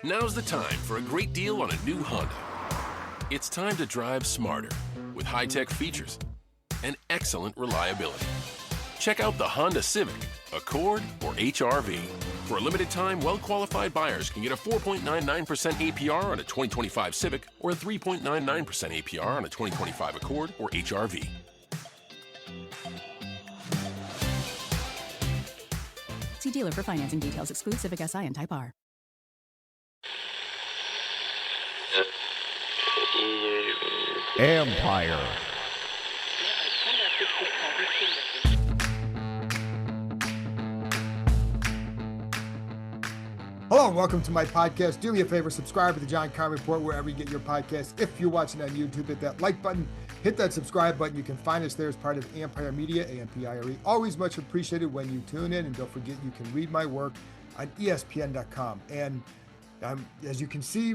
Now's the time for a great deal on a new Honda. It's time to drive smarter with high-tech features and excellent reliability. Check out the Honda Civic, Accord, or HR-V. For a limited time, well-qualified buyers can get a 4.99% APR on a 2025 Civic or a 3.99% APR on a 2025 Accord or HR-V. See dealer for financing details. Exclude Civic Si and Type R. Empire. Hello and welcome to my podcast. Do me a favor, subscribe to the John Carr Report wherever you get your podcasts. If you're watching on YouTube, hit that like button, hit that subscribe button. You can find us there as part of Empire Media, AMPIRE. Always much appreciated when you tune in, and don't forget you can read my work on ESPN.com. And as you can see,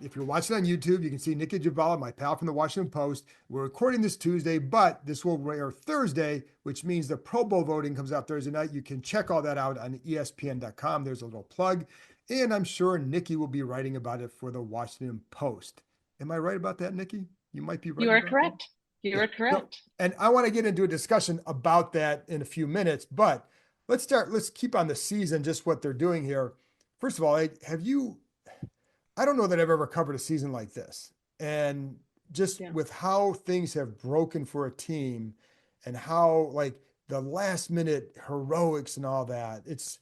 if you're watching on YouTube, you can see Nicki Jhabvala, my pal from the Washington Post. We're recording this Tuesday, but this will air Thursday, which means the Pro Bowl voting comes out Thursday night. You can check all that out on ESPN.com. There's a little plug. And I'm sure Nicki will be writing about it for the Washington Post. Am I right about that, Nicki? You might be right. You are correct. You are correct. And I want to get into a discussion about that in a few minutes, but let's keep on the season, just what they're doing here. First of all, I don't know that I've ever covered a season like this. And just with how things have broken for a team and how like the last minute heroics and all that, it's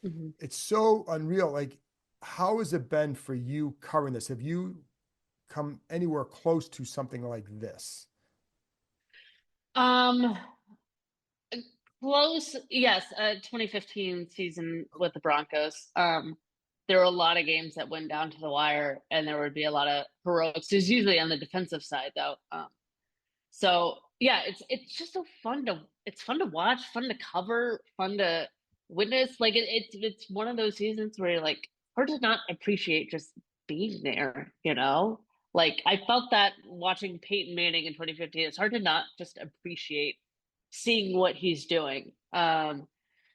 so unreal. Like, how has it been for you covering this? Have you come anywhere close to something like this? Close, yes. 2015 season with the Broncos. There were a lot of games that went down to the wire, and there would be a lot of heroics. There's usually on the defensive side, though. So yeah, it's just so fun to watch, fun to cover, fun to witness. Like it's one of those seasons where you're like hard to not appreciate just being there. You know, like I felt that watching Peyton Manning in 2015. It's hard to not just appreciate seeing what he's doing.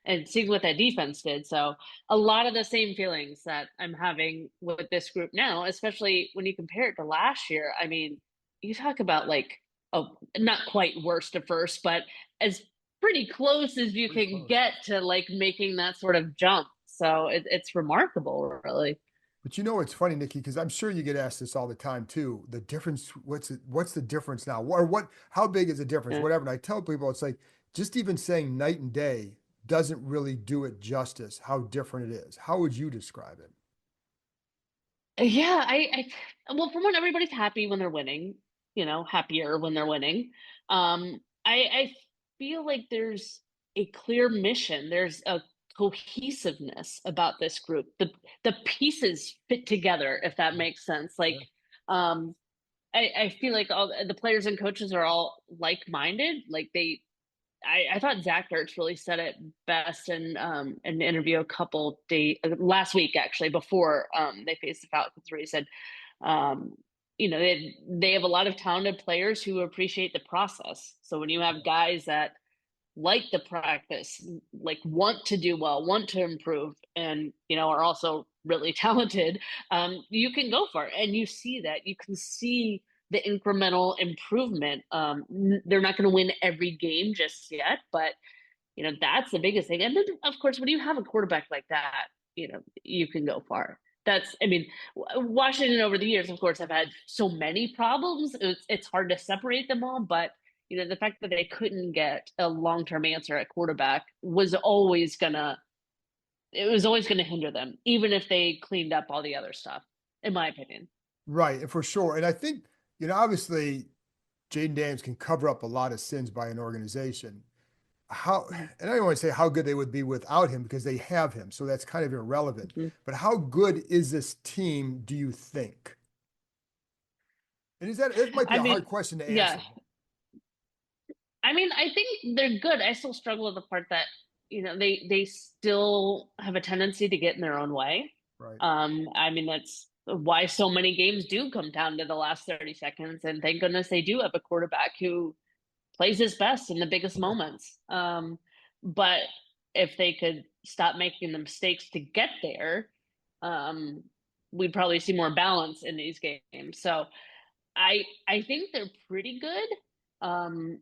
And seeing what that defense did. So a lot of the same feelings that I'm having with this group now, especially when you compare it to last year. I mean, you talk about like, not quite worst to first, but as pretty close as you can get to like making that sort of jump. So it's remarkable, really. But you know, it's funny, Nicki, because I'm sure you get asked this all the time too. The difference, what's the difference now? Or how big is the difference? Yeah. Whatever. And I tell people, it's like, just even saying night and day doesn't really do it justice, how different it is. How would you describe it? Yeah, well, for one, everybody's happy when they're winning, happier when they're winning. I feel like there's a clear mission. There's a cohesiveness about this group. The pieces fit together, if that makes sense. Like, I feel like all the players and coaches are all like-minded. Like I thought Zach Ertz really said it best in an interview a couple days last week, actually, before they faced the Falcons, where he said, they have a lot of talented players who appreciate the process. So when you have guys that like the practice, like want to do well, want to improve, and are also really talented, you can go for it, and you see that. You can see the incremental improvement. They're not going to win every game just yet, but that's the biggest thing. And then, of course, when you have a quarterback like that, you can go far. Washington over the years, of course, have had so many problems. It's hard to separate them all, but the fact that they couldn't get a long-term answer at quarterback was always gonna hinder them, even if they cleaned up all the other stuff, in my opinion. Right, and for sure. And I think, obviously Jayden Daniels can cover up a lot of sins by an organization. And I don't want to say how good they would be without him, because they have him, so that's kind of irrelevant. Mm-hmm. But how good is this team, do you think? And it might be a hard question to answer. Yeah. I mean, I think they're good. I still struggle with the part that, they still have a tendency to get in their own way. Right. I mean, that's why so many games do come down to the last 30 seconds. And thank goodness they do have a quarterback who plays his best in the biggest moments. But if they could stop making the mistakes to get there, we'd probably see more balance in these games. So I think they're pretty good. Um,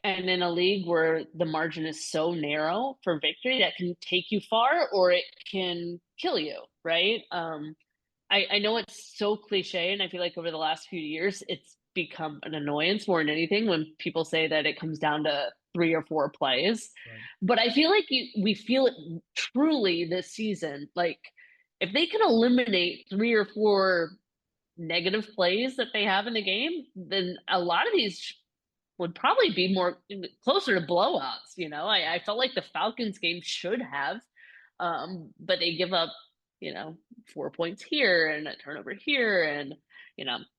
and in a league where the margin is so narrow for victory, that can take you far or it can kill you, right? I know it's so cliche, and I feel like over the last few years, it's become an annoyance more than anything when people say that it comes down to 3 or 4 plays. Right. But I feel like we feel it truly this season. Like, if they can eliminate 3 or 4 negative plays that they have in the game, then a lot of these would probably be more closer to blowouts. I felt like the Falcons game should have, but they give up, 4 points here and a turnover here and,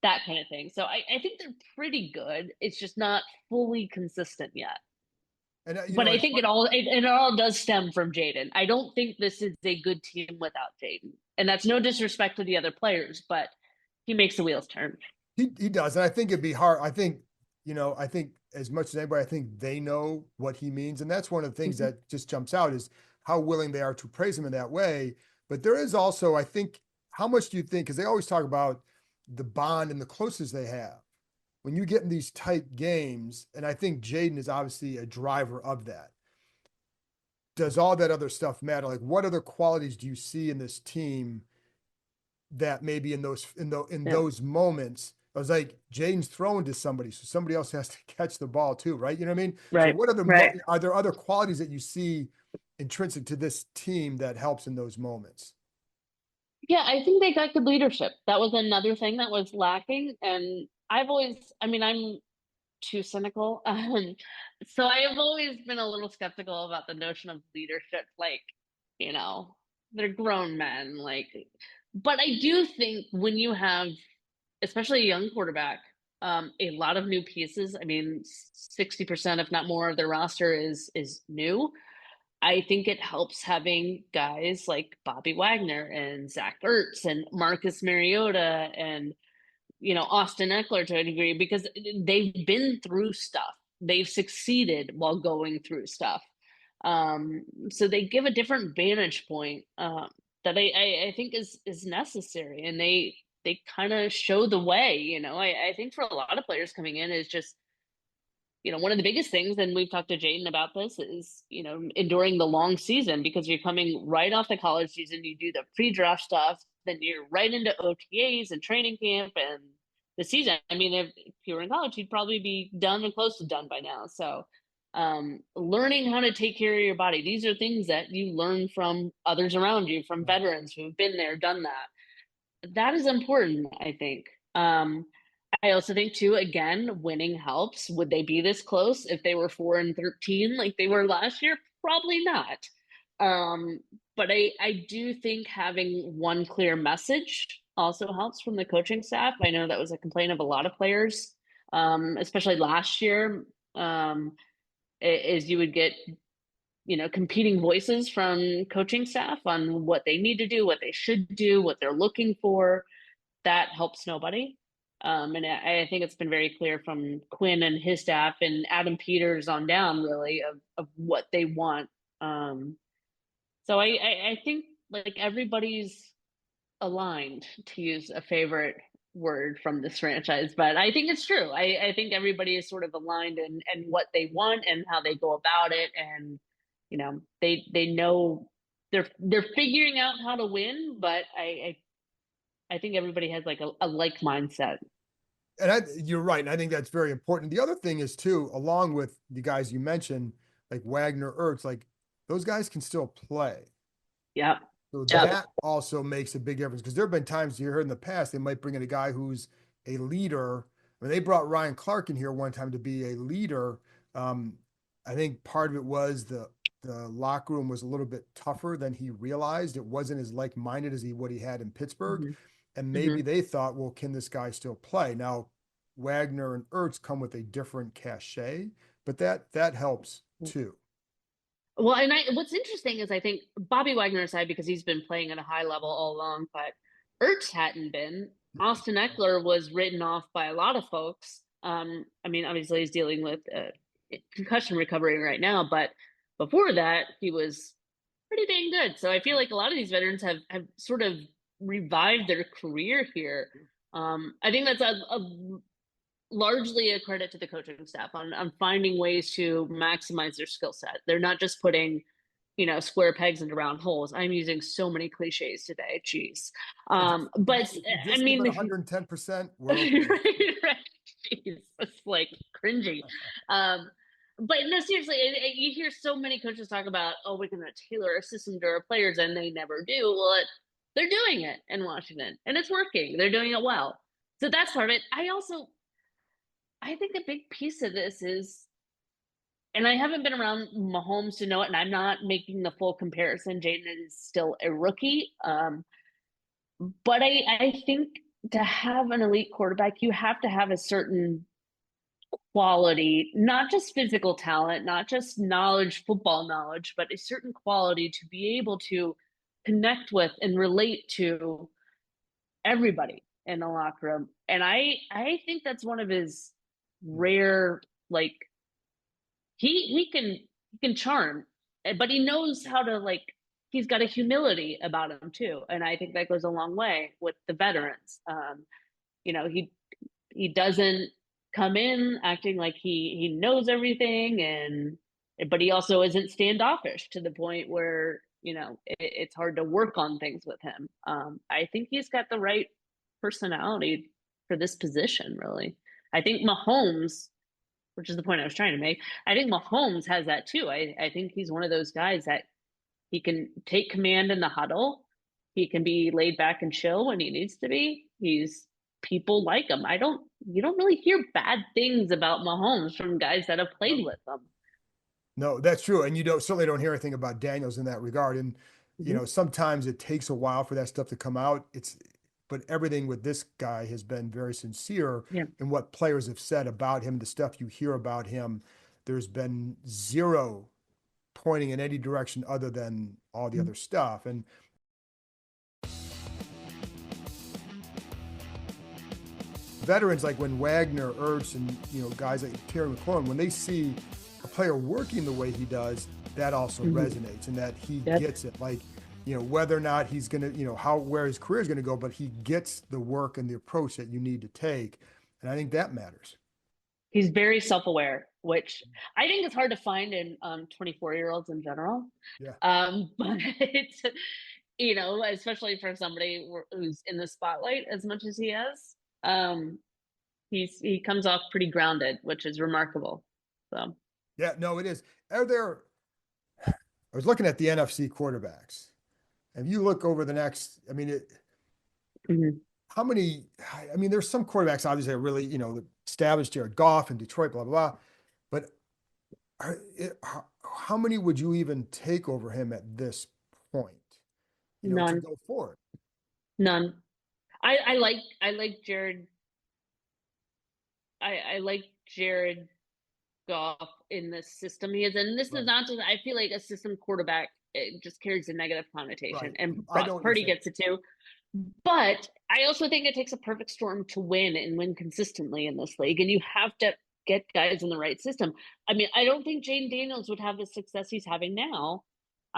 that kind of thing. So I think they're pretty good. It's just not fully consistent yet. And But I think it all does stem from Jayden. I don't think this is a good team without Jayden. And that's no disrespect to the other players, but he makes the wheels turn. he does. And I think it'd be hard. I think as much as anybody, I think they know what he means. And that's one of the things that just jumps out is how willing they are to praise him in that way. But there is also, I think, how much do you think, because they always talk about the bond and the closeness they have when you get in these tight games, and I think Jayden is obviously a driver of that. Does all that other stuff matter? Like, what other qualities do you see in this team that maybe in those moments, I was like, Jayden's throwing to somebody, so somebody else has to catch the ball too, right? You know what I mean? Right. So what other right. are there other qualities that you see intrinsic to this team that helps in those moments? Yeah, I think they got good leadership. That was another thing that was lacking. And I'm too cynical. So I have always been a little skeptical about the notion of leadership. Like, they're grown men. Like, but I do think when you have, especially a young quarterback, a lot of new pieces. I mean, 60%, if not more, of their roster is new. I think it helps having guys like Bobby Wagner and Zach Ertz and Marcus Mariota and Austin Eckler to a degree, because they've been through stuff. They've succeeded while going through stuff. So they give a different vantage point that I think is necessary, and they kind of show the way. I think for a lot of players coming in is just one of the biggest things, and we've talked to Jayden about this, is, enduring the long season, because you're coming right off the college season. You do the pre-draft stuff, then you're right into OTAs and training camp and the season. I mean, if you were in college, you'd probably be done and close to done by now. So learning how to take care of your body, these are things that you learn from others around you, from veterans who've been there, done that. That is important, I think. I also think too, again, winning helps. Would they be this close if they were 4-13 like they were last year? Probably not. But I do think having one clear message also helps from the coaching staff. I know that was a complaint of a lot of players, especially last year, is you would get, competing voices from coaching staff on what they need to do, what they should do, what they're looking for. That helps nobody. And I think it's been very clear from Quinn and his staff and Adam Peters on down, really, of what they want. So I think like everybody's aligned, to use a favorite word from this franchise, but I think it's true. I think everybody is sort of aligned in what they want and how they go about it, and they know they're figuring out how to win, but I think everybody has like a like mindset. And you're right. And I think that's very important. The other thing is too, along with the guys you mentioned, like Wagner, Ertz, like those guys can still play. Yeah. So that also makes a big difference, because there have been times you heard in the past, they might bring in a guy who's a leader. When they brought Ryan Clark in here one time to be a leader, I think part of it was the locker room was a little bit tougher than he realized. It wasn't as like-minded as what he had in Pittsburgh. Mm-hmm. And maybe they thought, well, can this guy still play? Now, Wagner and Ertz come with a different cachet, but that helps too. Well, and what's interesting is I think Bobby Wagner aside, because he's been playing at a high level all along, but Ertz hadn't been. Austin Eckler was written off by a lot of folks. I mean, obviously he's dealing with concussion recovery right now, but before that, he was pretty dang good. So I feel like a lot of these veterans have sort of revive their career here. I think that's largely a credit to the coaching staff on finding ways to maximize their skill set. They're not just putting, square pegs into round holes. I'm using so many cliches today. Jeez. But I mean, 110%. right. Jeez, it's like cringy. But no, seriously, you hear so many coaches talk about, oh, we're going to tailor a system to our players, and they never do. Well, they're doing it in Washington, and it's working. They're doing it well. So that's part of it. I think a big piece of this is, and I haven't been around Mahomes to know it, and I'm not making the full comparison. Jayden is still a rookie. But I think to have an elite quarterback, you have to have a certain quality, not just physical talent, not just knowledge, football knowledge, but a certain quality to be able to connect with and relate to everybody in the locker room. And I think that's one of his rare, like, he can charm, but he knows how to, like, he's got a humility about him too. And I think that goes a long way with the veterans. He doesn't come in acting like he knows everything, but he also isn't standoffish to the point where, it's hard to work on things with him. I think he's got the right personality for this position, really. I think Mahomes, which is the point I was trying to make, I think Mahomes has that too. I think he's one of those guys that he can take command in the huddle. He can be laid back and chill when he needs to be. People like him. You don't really hear bad things about Mahomes from guys that have played with him. No, that's true. And you certainly don't hear anything about Daniels in that regard. And, sometimes it takes a while for that stuff to come out. But everything with this guy has been very sincere. Yeah. And what players have said about him, the stuff you hear about him, there's been zero pointing in any direction other than all the other stuff. And veterans, like when Wagner, Ertz, and guys like Terry McLaurin, when they see a player working the way he does, that also resonates, and that he gets it. Like, whether or not he's gonna, where his career is gonna go, but he gets the work and the approach that you need to take, and I think that matters. He's very self-aware, which I think is hard to find in 24-year-olds in general. Yeah. But it's, especially for somebody who's in the spotlight as much as he is. He comes off pretty grounded, which is remarkable. So yeah, no, it is. I was looking at the NFC quarterbacks, and you look over the next, how many, there's some quarterbacks obviously are really, established here, Goff and Detroit, blah, blah, blah. But how many would you even take over him at this point, None. to go forward? None. I like Jared. I like Jared Goff in the system he is, and this is not just. I feel like a system quarterback, it just carries a negative connotation, Right. and Brock Purdy gets it too. But I also think it takes a perfect storm to win and win consistently in this league, and you have to get guys in the right system. I don't think Jayden Daniels would have the success he's having now.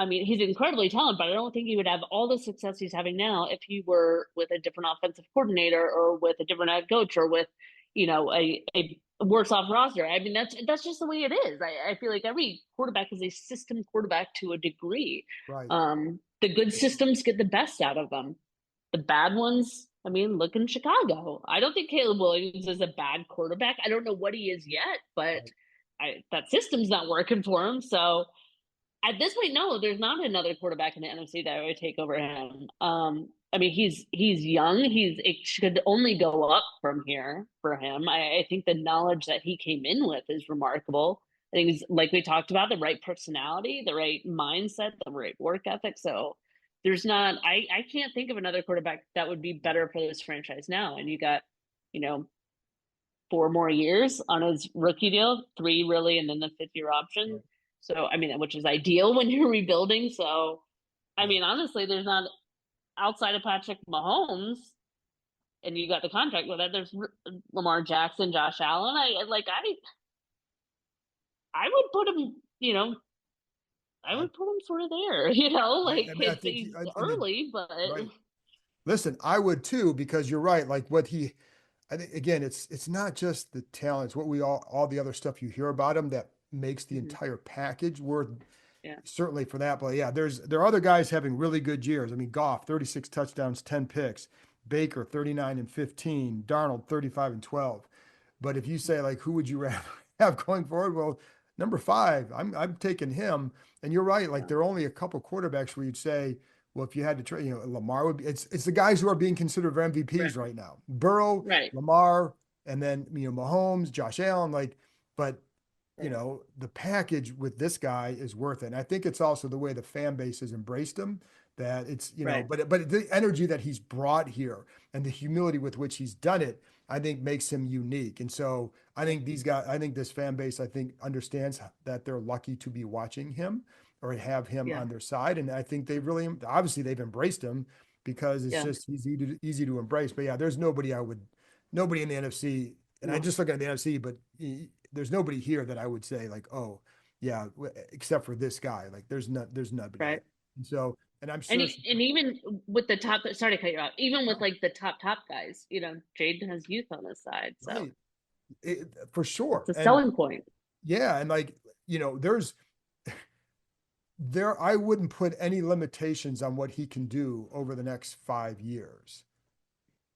He's incredibly talented, but I don't think he would have all the success he's having now if he were with a different offensive coordinator or with a different head coach or with, a worse off roster. That's just the way it is. I feel like every quarterback is a system quarterback to a degree. Right. The good systems get the best out of them. The bad ones, look in Chicago. I don't think Caleb Williams is a bad quarterback. I don't know what he is yet, but that system's not working for him. So at this point, no, there's not another quarterback in the NFC that would take over him. He's young. It should only go up from here for him. I think the knowledge that he came in with is remarkable. I think he's, like we talked about, the right personality, the right mindset, the right work ethic. So there's not, I can't think of another quarterback that would be better for this franchise now. And you got, 4 more years on his rookie deal, 3 really, and then the 5th-year option. Right. So, which is ideal when you're rebuilding. So, honestly, there's not, outside of Patrick Mahomes, and you got the contract with that, there's Lamar Jackson, Josh Allen. I would put him, I would put him sort of there, I think early, but. Right. Listen, I would too, because you're right. Like what he, I think again, it's not just the talent, it's what we all the other stuff you hear about him that makes the Hmm. entire package worth Yeah. certainly for that. But yeah, there are other guys having really good years. I mean, Goff, 36 touchdowns, 10 picks, Baker, 39 and 15, Darnold, 35 and 12. But if you say like who would you rather have going forward? Well, number five, I'm taking him. And you're right, like Yeah. there are only a couple quarterbacks where you'd say, well, if you had to trade, Lamar would be it's the guys who are being considered for Right. MVPs right now. Burrow, Right. Lamar, and then Mahomes, Josh Allen, like, but Right. the package with this guy is worth it. And I think it's also the way the fan base has embraced him that it's, Right. but the energy that he's brought here and the humility with which he's done it, I think makes him unique. And so I Yeah. think these guys, I think this fan base, I think understands that they're lucky to be watching him or have him Yeah. on their side. And I think they really, obviously they've embraced him because it's Yeah. just easy to embrace. But yeah, there's nobody in the NFC, and I No. just look at the NFC, but there's nobody here that I would say like, oh yeah, except for this guy. Like there's nobody Right. there. And so, and I'm And sure, and even with the top, sorry to cut you off. Even with no, like the top guys, Jaden has youth on his side, so right, for sure. it's a And selling point. yeah, and like, there's I wouldn't put any limitations on what he can do over the next 5 years.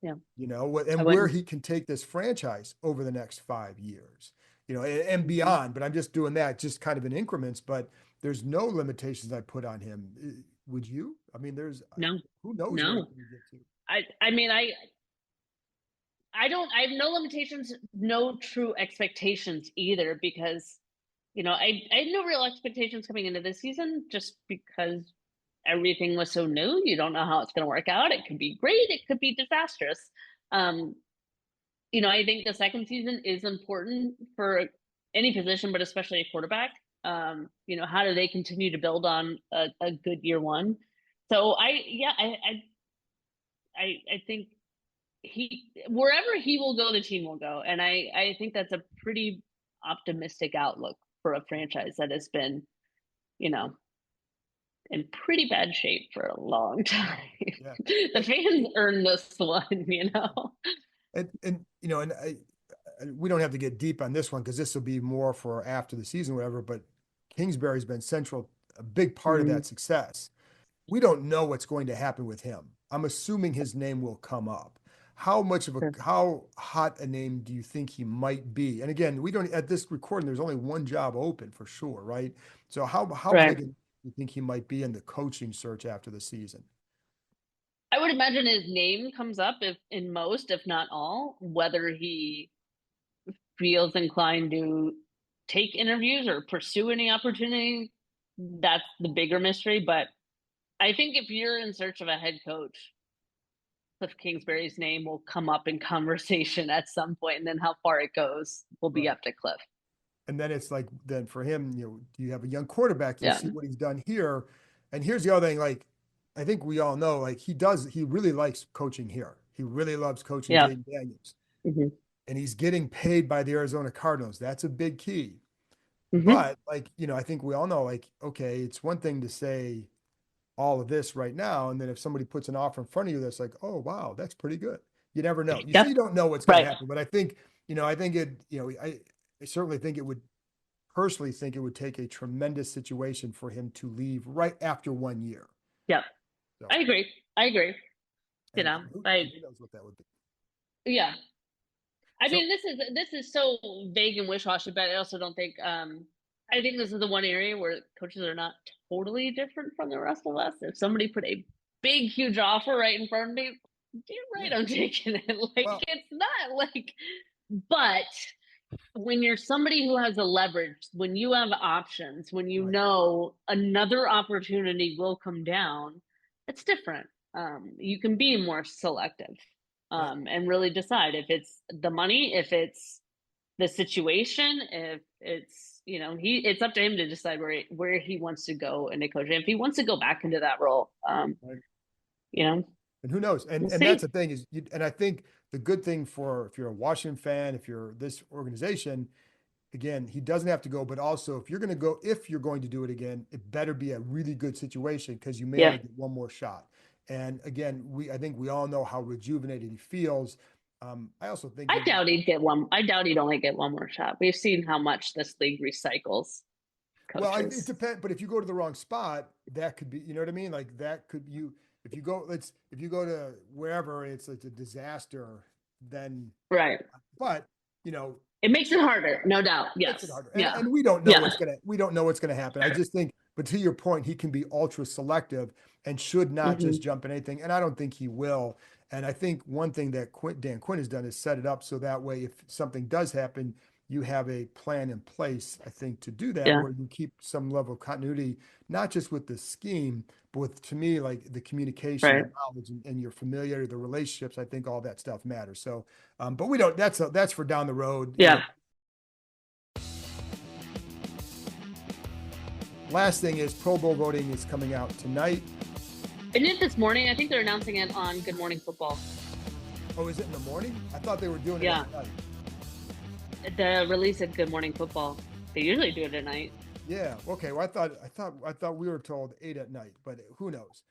Yeah, I And where wouldn't. he can take this franchise over the next 5 years, and Hmm. beyond. But I'm just doing that just kind of in increments, but there's no limitations I put on him. Would you? I mean, No, who knows where he no. can get to? I mean, I don't. I have no limitations, no true expectations either, because I had no real expectations coming into this season, just because everything was so new. You don't know how it's going to work out. It could be great. It could be disastrous. Um, I think the second season is important for any position, but especially a quarterback. How do they continue to build on a good year one? So yeah, I think wherever he will go, the team will go, and I think that's a pretty optimistic outlook for a franchise that has been, you know, in pretty bad shape for a long time. Yeah. The fans earned this one. And we don't have to get deep on this one because this will be more for after the season, whatever. But Kingsbury's been central, a big part of Mhm. that success. We don't know what's going to happen with him. I'm assuming his name will come up. Sure. How hot a name do you think he might be? And again, we don't at this recording, there's only one job open for sure, right? So how Right. big do you think he might be in the coaching search after the season? I would imagine his name comes up if in most, if not all, whether he feels inclined to take interviews or pursue any opportunity. That's the bigger mystery. But I think if you're in search of a head coach, Cliff Kingsbury's name will come up in conversation at some point, and then how far it goes will be Right. up to Cliff. And then it's like, then for him, do you have a young quarterback? You Yeah. see what he's done here. And here's the other thing, like, I think we all know, like, he really likes coaching here. He really loves coaching Yeah. Jayden Daniels. Hmm. And he's getting paid by the Arizona Cardinals. That's a big key. Hmm. But, like, I think we all know, like, okay, it's one thing to say all of this right now. And then if somebody puts an offer in front of you that's like, oh, wow, that's pretty good. You never know. You see, Yep. you don't know what's going to Right. happen. But I think, I think I certainly think it would personally think it would take a tremendous situation for him to leave right after 1 year. Yep. So, I agree. I agree. and I who knows what that would be. yeah. I So, mean, this is so vague and wish-washy, but I also don't think I think this is the one area where coaches are not totally different from the rest of us. If somebody put a big, huge offer right in front of me, you're right, yeah, I'm taking it. Like well, it's not like, but when you're somebody who has a leverage, when you have options, when you right. know another opportunity will come down, it's different. You can be more selective, Yeah. and really decide if it's the money, if it's the situation, if it's it's up to him to decide where he wants to go in a coach. If he wants to go back into that role, Right. you know, And who knows? we'll And that's see. the thing is, and I think the good thing for if you're a Washington fan, if you're this organization, again, he doesn't have to go, but also if you're going to do it again, it better be a really good situation because you may Yeah, only get one more shot. And again, I think we all know how rejuvenated he feels. I also think I doubt he'd get one. I doubt he'd only get one more shot. We've seen how much this league recycles well, it coaches. depends. But if you go to the wrong spot, that could be, you know what I mean? Like that could if you go, if you go to wherever it's a disaster, then, Right. but you know, It makes it harder, no doubt. makes it Yes. harder. Yeah. And we don't know Yeah. we don't know what's gonna happen. I just think, but to your point, he can be ultra selective and should not Hmm. just jump in anything. And I don't think he will. And I think one thing that Dan Quinn has done is set it up so that way, if something does happen, you have a plan in place, I think, to do that, Yeah. where you keep some level of continuity, not just with the scheme, but with, to me, like the communication, Right. the knowledge, and your familiarity, the relationships. I think all that stuff matters. So, but we don't, that's for down the road. Yeah. Last thing is Pro Bowl voting is coming out tonight. Isn't it this morning? I think they're announcing it on Good Morning Football. Oh, is it in the morning? I thought they were doing it Yeah. at night. The release of Good Morning Football. They usually do it at night. Yeah. Okay. Well, I thought we were told 8 at night, but who knows?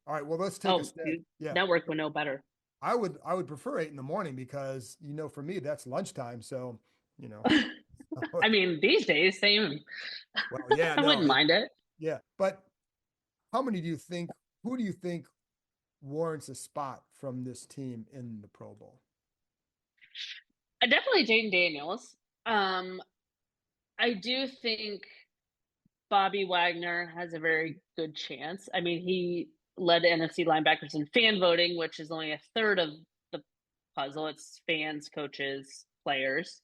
All right. Well, let's take a step. Yeah. Network would know better. I would prefer 8 in the morning because, for me, that's lunchtime. So, I mean, these days, same. well, yeah, I wouldn't mind it. yeah. But who do you think warrants a spot from this team in the Pro Bowl? Definitely Jayden Daniels. I do think Bobby Wagner has a very good chance. I mean, he led NFC linebackers in fan voting, which is only a third of the puzzle. It's fans, coaches, players.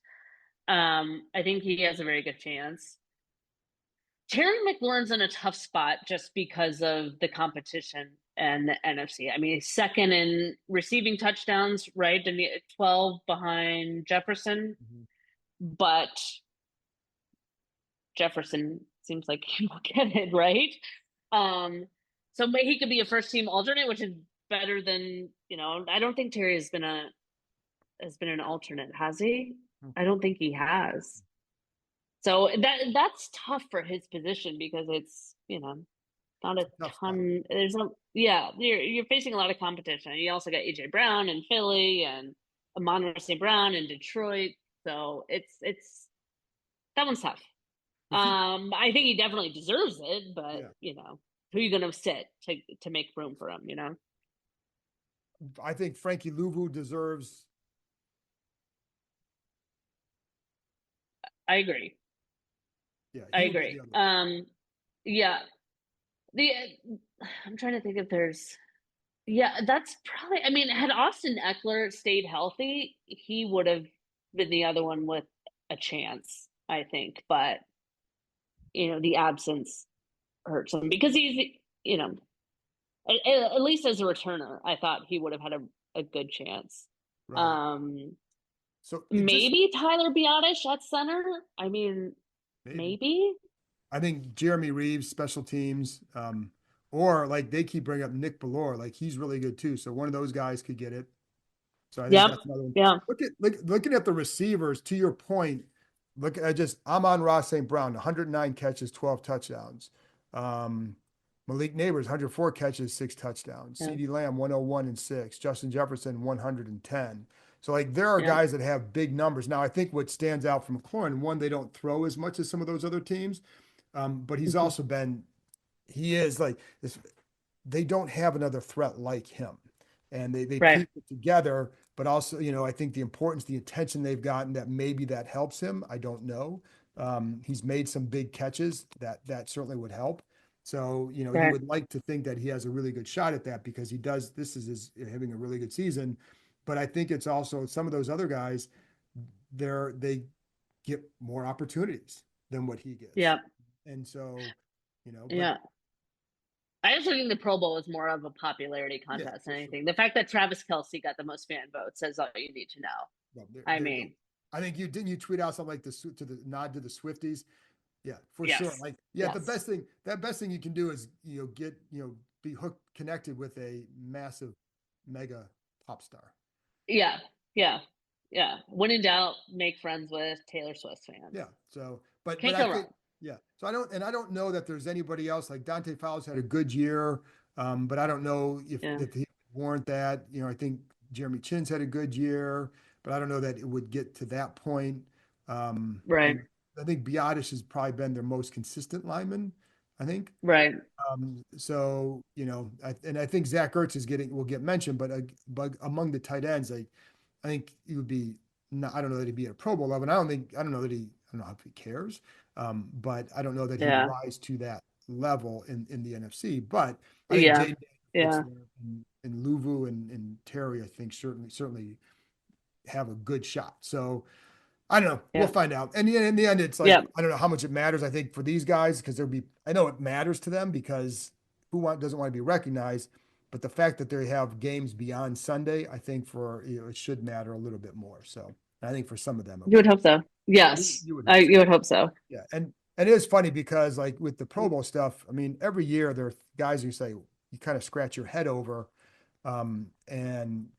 I think he has a very good chance. Terry McLaurin's in a tough spot just because of the competition and the NFC. I mean, he's second in receiving touchdowns, right? And 12 behind Jefferson. Mhm. But Jefferson seems like he will get it, right? So he could be a first team alternate, which is better than, I don't think Terry has been an alternate, has he? I don't think he has. So that's tough for his position because it's, not a ton. There's you're facing a lot of competition. You also got AJ Brown in Philly and Amon-Ra St. Brown in Detroit. So it's that one's tough. I think he definitely deserves it, but who are you going to sit to make room for him? I think Frankie Louvu deserves. I agree. Yeah, I agree. Yeah. I'm trying to think if there's. Yeah, that's probably. I mean, had Austin Eckler stayed healthy, he would have been the other one with a chance, I think. But the absence hurts him because he's, at least as a returner, I thought he would have had a good chance. Right. So maybe Tyler Biotish at center. I mean, maybe. I think Jeremy Reeves, special teams, or like they keep bringing up Nick Bellore, like he's really good too. So one of those guys could get it. So I think that's another one. Yeah. Looking at the receivers, to your point, Amon-Ra St. Brown, 109 catches, 12 touchdowns. Malik Neighbors, 104 catches, 6 touchdowns. CeeDee Lamb, 101 and 6. Justin Jefferson, 110. So like there are guys that have big numbers. Now I think what stands out from McLaurin, one, they don't throw as much as some of those other teams, but he's also he is like this. They don't have another threat like him, and they keep it together. But also, I think the importance, the attention they've gotten, that maybe that helps him. I don't know. He's made some big catches that certainly would help. So, you would like to think that he has a really good shot at that because he does. This is having a really good season. But I think it's also some of those other guys, they get more opportunities than what he gets. Yeah. And so, I also think the Pro Bowl is more of a popularity contest than anything. Sure. The fact that Travis Kelce got the most fan votes says all you need to know. Well, I think you tweet out something like this to the nod to the Swifties. Yeah, for sure. Like, the best thing you can do is, get, be connected with a massive mega pop star. Yeah. When in doubt, make friends with Taylor Swift fans. Yeah. So, but can't I go think, wrong. Yeah. So I don't know that there's anybody else like Dante Fowler's had a good year. But I don't know Yeah. if he warrant that. I think Jeremy Chin's had a good year, but I don't know that it would get to that point. Right. And I think Biotis has probably been their most consistent lineman, I think. Right. So, and I think Zach Ertz will get mentioned, but among the tight ends, I think he would be, not, I don't know that he'd be at a Pro Bowl level. And I don't know that I don't know if he cares. But I don't know that he'd Yeah. rise to that level in the NFC. But I think Yeah. Jayden fits Yeah. there, and Luvu and Terry, I think certainly have a good shot. So I don't know. We'll Yeah. find out. And in the end, it's like, Yeah. I don't know how much it matters, I think, for these guys, because I know it matters to them because doesn't want to be recognized. But the fact that they have games beyond Sunday, I think it should matter a little bit more. So I think for some of them, it You would will. hope so. Yes. You would hope so. You would hope so. Yeah. And it is funny because, like, with the Pro Bowl stuff, I mean, every year there are guys who say, you kind of scratch your head over. And and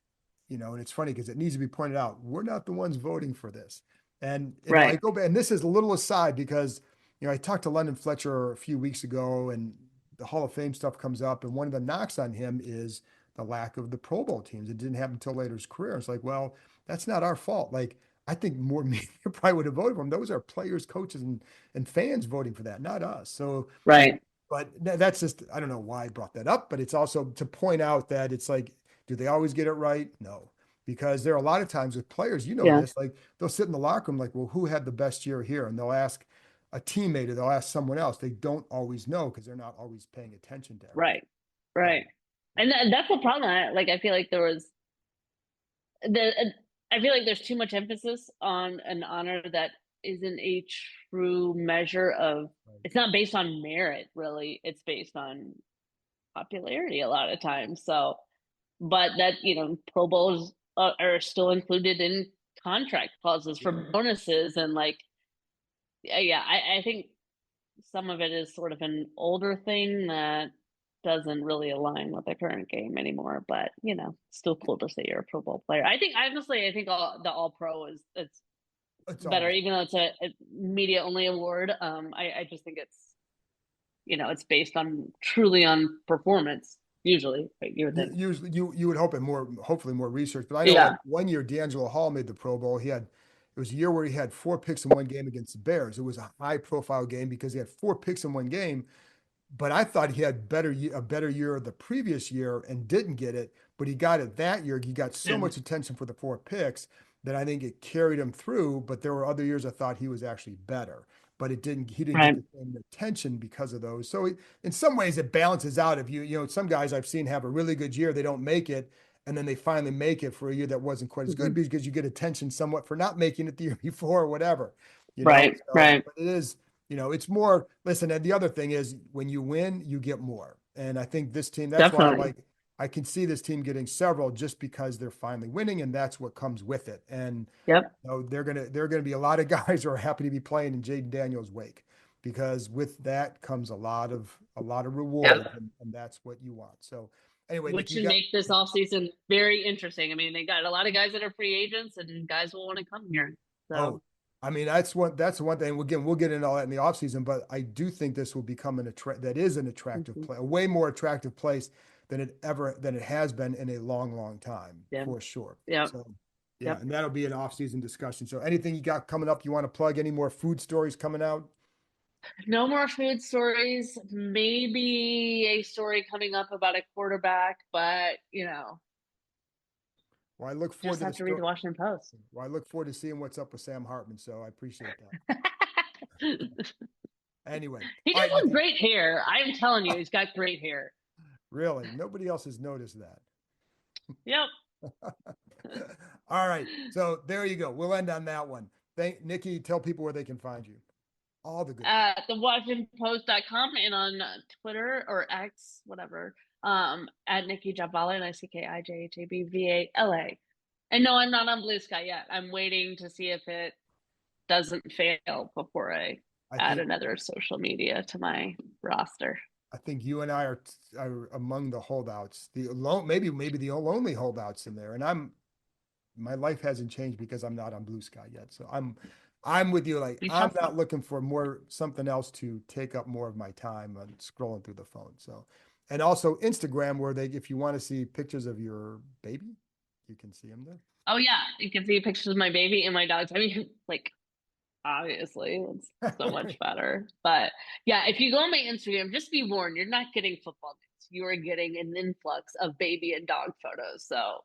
it's funny because it needs to be pointed out, we're not the ones voting for this. And, I Right. go back, and this is a little aside because, I talked to London Fletcher a few weeks ago, and the Hall of Fame stuff comes up. And one of the knocks on him is the lack of the Pro Bowl teams. It didn't happen until later in his career. It's like, well, that's not our fault. Like, I think more media probably would have voted for him. Those are players, coaches, and fans voting for that, not us. So, Right. but that's just, I don't know why I brought that up, but it's also to point out that it's like, do they always get it right? No, because there are a lot of times with players, Yeah. this, like they'll sit in the locker room like, well, who had the best year here? And they'll ask a teammate or they'll ask someone else. They don't always know because they're not always paying attention to everything. Right. Right. And that's the problem. I feel like I feel like there's too much emphasis on an honor that isn't a true measure of. Right. It's not based on merit, really. It's based on popularity a lot of times. So, but that Pro Bowls are still included in contract clauses for bonuses and like, yeah, I think some of it is sort of an older thing that doesn't really align with the current game anymore. But still cool to say you're a Pro Bowl player. I think honestly, I think the All Pro it's It's better, always, even though it's a media only award. I just think it's based on truly on performance. Usually, right, you would think. usually you would hope hopefully more research, but I know like Yeah. one year D'Angelo Hall made the Pro Bowl. It was a year where he had 4 picks in one game against the Bears. It was a high profile game because he had 4 picks in one game. But I thought he had a better year the previous year and didn't get it, but he got it that year. He got so much attention for the 4 picks that I think it carried him through. But there were other years I thought he was actually better, but he didn't get Right. the same attention because of those. So in some ways it balances out. If some guys I've seen have a really good year, they don't make it. And then they finally make it for a year that wasn't quite as good Mm-hmm. because you get attention somewhat for not making it the year before or whatever, Right. So, Right. but it is, it's more, listen, and the other thing is when you win, you get more. And I think this team, that's why Definitely. I can see this team getting several just because they're finally winning and that's what comes with it. And Yep. they're gonna be a lot of guys who are happy to be playing in Jayden Daniels' wake because with that comes a lot of reward Yep. and that's what you want. So anyway, Which Nick, you should got make this off season very interesting. I mean, they got a lot of guys that are free agents, and guys will want to come here. oh, So I mean, that's one thing. Again, we'll get into all that in the offseason, but I do think this will become that is an attractive mhm. play, a way more attractive place than it has been in a long, long time, Yeah. for sure. Yeah. So yeah, Yep. and that'll be an off-season discussion. So anything you got coming up you want to plug? Any more food stories coming out? No more food stories. Maybe a story coming up about a quarterback, but Well, I look forward just to the have to read story. the Washington Post. Well, I look forward to seeing what's up with Sam Hartman. So I appreciate that. Anyway, He all does right, have Nikki. great hair. I'm telling you, he's got great hair. Really, nobody else has noticed that. Yep. All right. So there you go. We'll end on that one. Thank Nikki. Tell people where they can find you. All the good. At thewashingtonpost.com and on Twitter or X, whatever, at Nicki Jhabvala, NICKIJHABVALA. And no, I'm not on Blue Sky yet. I'm waiting to see if it doesn't fail before I add think another social media to my roster. I think you and I are among the holdouts. Maybe the only holdouts in there. And my life hasn't changed because I'm not on Blue Sky yet. So I'm with you. Like You I'm tough not looking for something else to take up more of my time on scrolling through the phone. So And also Instagram, where if you want to see pictures of your baby, you can see them there. Oh yeah, you can see pictures of my baby and my dogs. I mean, like, obviously, it's so much better. But yeah, if you go on my Instagram, just be warned, you're not getting football news. You are getting an influx of baby and dog photos. So,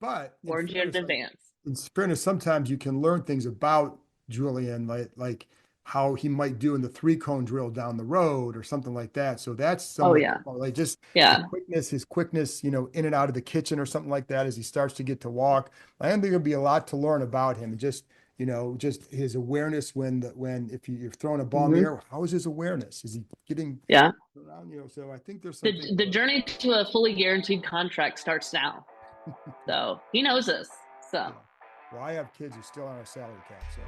but warned you in advance. In fairness, sometimes you can learn things about Julian, like how he might do in the 3-cone drill down the road or something like that. So that's somewhat like just his quickness, in and out of the kitchen or something like that as he starts to get to walk. I think there'll be a lot to learn about him, and just his awareness if you're throwing a ball in the air, how is his awareness? Is he getting around? So I think there's something. The journey to a fully guaranteed contract starts now. So he knows this. So. Yeah. Well, I have kids who still on our salary cap. So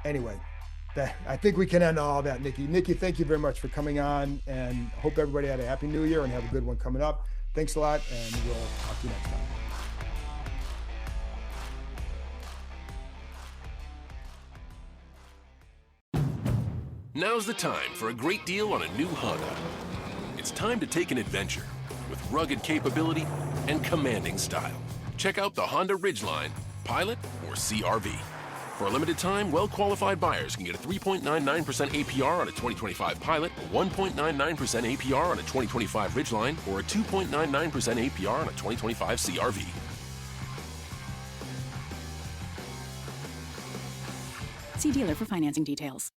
anyway, I think we can end all that, Nicki. Nicki, thank you very much for coming on, and hope everybody had a happy new year and have a good one coming up. Thanks a lot, and we'll talk to you next time. Now's the time for a great deal on a new Honda. It's time to take an adventure with rugged capability and commanding style. Check out the Honda Ridgeline, Pilot, or CR-V. For a limited time, well-qualified buyers can get a 3.99% APR on a 2025 Pilot, a 1.99% APR on a 2025 Ridgeline, or a 2.99% APR on a 2025 CR-V. See dealer for financing details.